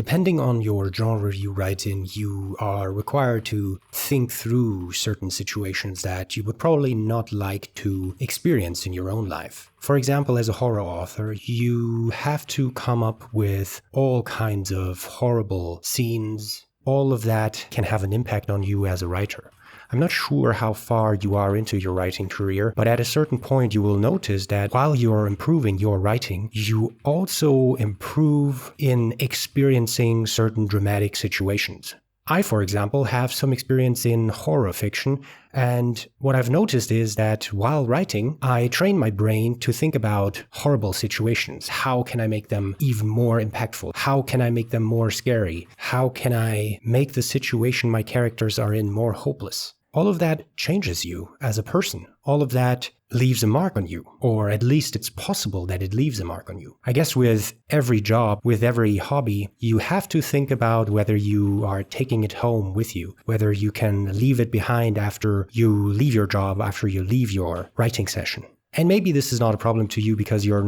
Depending on your genre you write in, you are required to think through certain situations that you would probably not like to experience in your own life. For example, as a horror author, you have to come up with all kinds of horrible scenes. All of that can have an impact on you as a writer. I'm not sure how far you are into your writing career, but at a certain point you will notice that while you're improving your writing, you also improve in experiencing certain dramatic situations. I, for example, have some experience in horror fiction, and what I've noticed is that while writing, I train my brain to think about horrible situations. How can I make them even more impactful? How can I make them more scary? How can I make the situation my characters are in more hopeless? All of that changes you as a person. All of that leaves a mark on you, or at least it's possible that it leaves a mark on you. I guess with every job, with every hobby, you have to think about whether you are taking it home with you, whether you can leave it behind after you leave your job, after you leave your writing session. And maybe this is not a problem to you because you're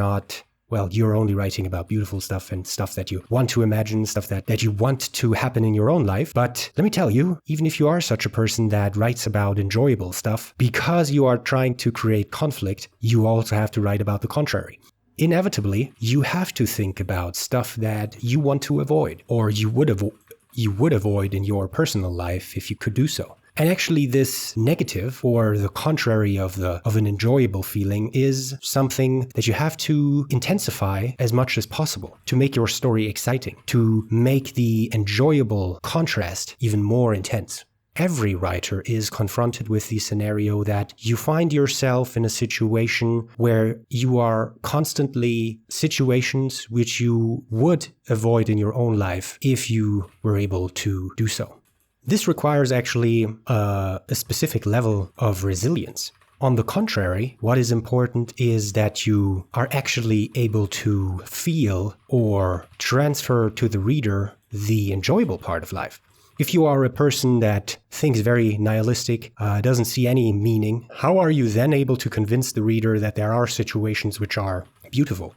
only writing about beautiful stuff and stuff that you want to imagine, stuff that you want to happen in your own life. But let me tell you, even if you are such a person that writes about enjoyable stuff, because you are trying to create conflict, you also have to write about the contrary. Inevitably, you have to think about stuff that you want to avoid, or you would avoid in your personal life if you could do so. And actually this negative, or the contrary of an enjoyable feeling, is something that you have to intensify as much as possible to make your story exciting, to make the enjoyable contrast even more intense. Every writer is confronted with the scenario that you find yourself in a situation where you are constantly situations which you would avoid in your own life if you were able to do so. This requires actually a specific level of resilience. On the contrary, what is important is that you are actually able to feel or transfer to the reader the enjoyable part of life. If you are a person that thinks very nihilistic, doesn't see any meaning, how are you then able to convince the reader that there are situations which are beautiful?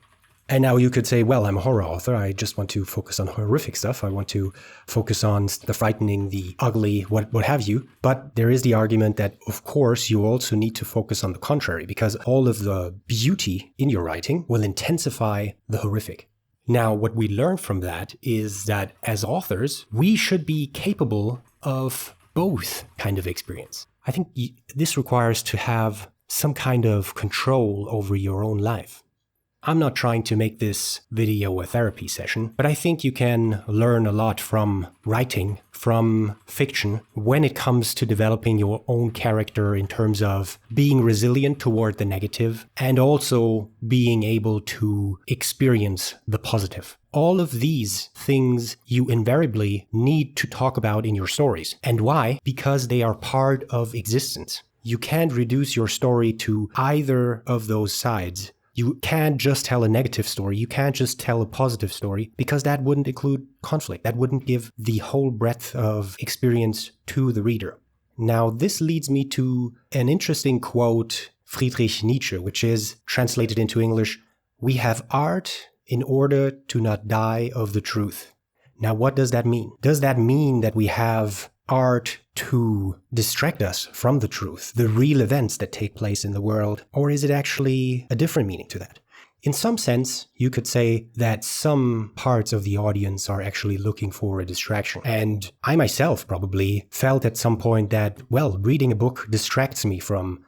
And now you could say, well, I'm a horror author. I just want to focus on horrific stuff. I want to focus on the frightening, the ugly, what have you. But there is the argument that, of course, you also need to focus on the contrary, because all of the beauty in your writing will intensify the horrific. Now, what we learn from that is that as authors, we should be capable of both kind of experience. I think this requires to have some kind of control over your own life. I'm not trying to make this video a therapy session, but I think you can learn a lot from writing, from fiction, when it comes to developing your own character in terms of being resilient toward the negative and also being able to experience the positive. All of these things you invariably need to talk about in your stories. And why? Because they are part of existence. You can't reduce your story to either of those sides. You can't just tell a negative story. You can't just tell a positive story, because that wouldn't include conflict. That wouldn't give the whole breadth of experience to the reader. Now, this leads me to an interesting quote, Friedrich Nietzsche, which is translated into English, "We have art in order to not die of the truth." Now, what does that mean? Does that mean that we have art to distract us from the truth, the real events that take place in the world? Or is it actually a different meaning to that? In some sense, you could say that some parts of the audience are actually looking for a distraction. And I myself probably felt at some point that, well, reading a book distracts me from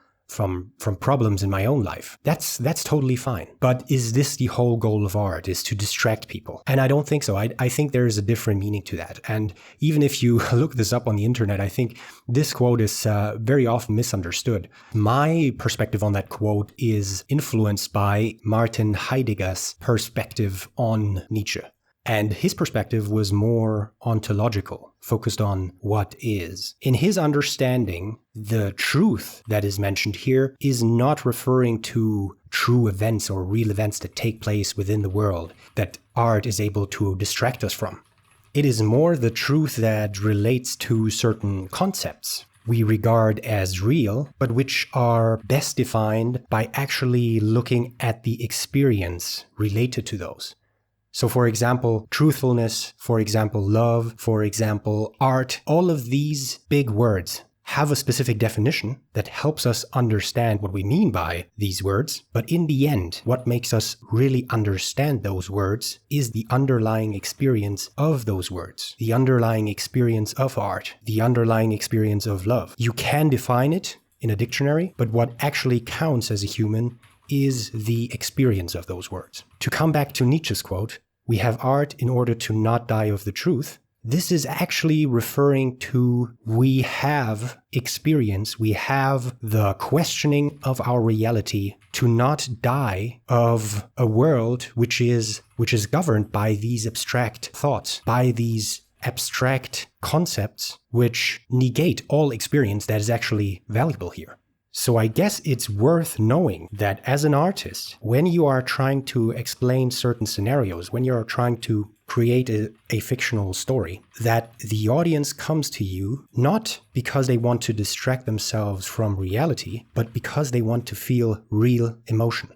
problems in my own life. That's totally fine. But is this the whole goal of art, is to distract people? And I don't think so. I think there is a different meaning to that. And even if you look this up on the internet, I think this quote is very often misunderstood. My perspective on that quote is influenced by Martin Heidegger's perspective on Nietzsche. And his perspective was more ontological, focused on what is. In his understanding, the truth that is mentioned here is not referring to true events or real events that take place within the world that art is able to distract us from. It is more the truth that relates to certain concepts we regard as real, but which are best defined by actually looking at the experience related to those. So for example, truthfulness, for example, love, for example, art, all of these big words have a specific definition that helps us understand what we mean by these words. But in the end, what makes us really understand those words is the underlying experience of those words, the underlying experience of art, the underlying experience of love. You can define it in a dictionary, but what actually counts as a human is the experience of those words. To come back to Nietzsche's quote, "We have art in order to not die of the truth." This is actually referring to we have experience, we have the questioning of our reality to not die of a world which is governed by these abstract thoughts, by these abstract concepts which negate all experience that is actually valuable here. So I guess it's worth knowing that as an artist, when you are trying to explain certain scenarios, when you're trying to create a fictional story, that the audience comes to you not because they want to distract themselves from reality, but because they want to feel real emotion.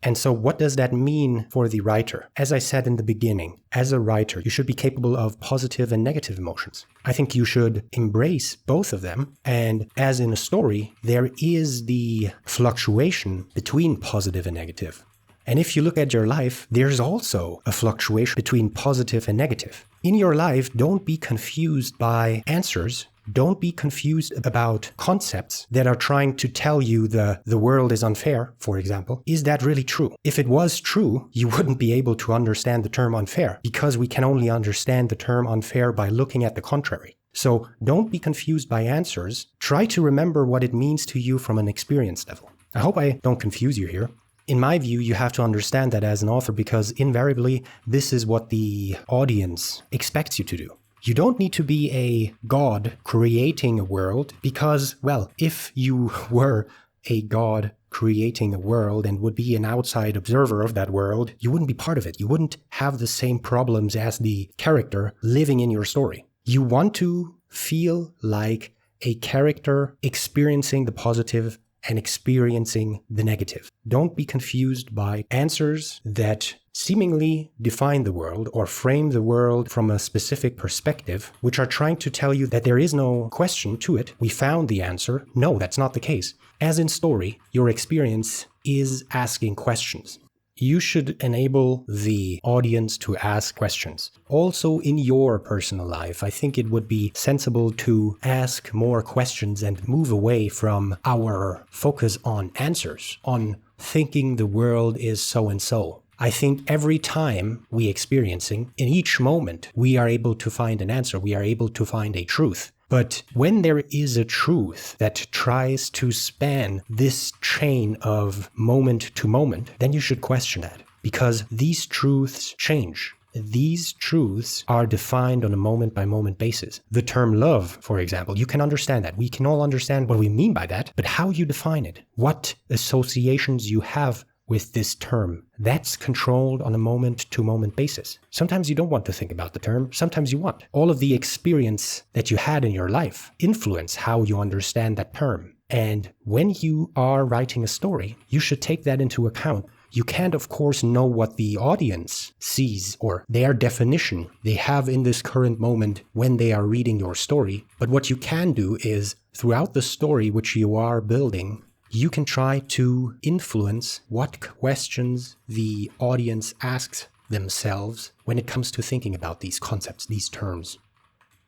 And so what does that mean for the writer? As I said in the beginning, as a writer, you should be capable of positive and negative emotions. I think you should embrace both of them. And as in a story, there is the fluctuation between positive and negative. And if you look at your life, there's also a fluctuation between positive and negative. In your life, don't be confused by answers. Don't be confused about concepts that are trying to tell you the world is unfair, for example. Is that really true? If it was true, you wouldn't be able to understand the term unfair, because we can only understand the term unfair by looking at the contrary. So don't be confused by answers. Try to remember what it means to you from an experience level. I hope I don't confuse you here. In my view, you have to understand that as an author, because invariably, this is what the audience expects you to do. You don't need to be a god creating a world because, well, if you were a god creating a world and would be an outside observer of that world, you wouldn't be part of it. You wouldn't have the same problems as the character living in your story. You want to feel like a character experiencing the positive and experiencing the negative. Don't be confused by answers that seemingly define the world or frame the world from a specific perspective, which are trying to tell you that there is no question to it. We found the answer. No, that's not the case. As in story, your experience is asking questions. You should enable the audience to ask questions. Also in your personal life, I think it would be sensible to ask more questions and move away from our focus on answers, on thinking the world is so and so. I think every time we experiencing, in each moment, we are able to find an answer. We are able to find a truth. But when there is a truth that tries to span this chain of moment to moment, then you should question that, because these truths change. These truths are defined on a moment-by-moment basis. The term love, for example, you can understand that. We can all understand what we mean by that, but how you define it, what associations you have with this term, that's controlled on a moment-to-moment basis. Sometimes you don't want to think about the term, sometimes you want. All of the experience that you had in your life influence how you understand that term. And when you are writing a story, you should take that into account. You can't, of course, know what the audience sees or their definition they have in this current moment when they are reading your story. But what you can do is, throughout the story which you are building, you can try to influence what questions the audience asks themselves when it comes to thinking about these concepts, these terms.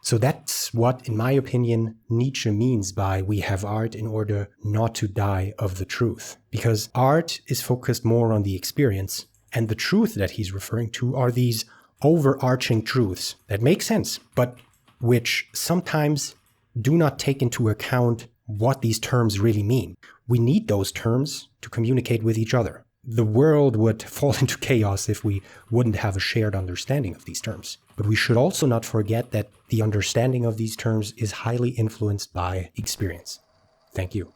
So that's what, in my opinion, Nietzsche means by we have art in order not to die of the truth. Because art is focused more on the experience, and the truth that he's referring to are these overarching truths that make sense, but which sometimes do not take into account what these terms really mean. We need those terms to communicate with each other. The world would fall into chaos if we wouldn't have a shared understanding of these terms. But we should also not forget that the understanding of these terms is highly influenced by experience. Thank you.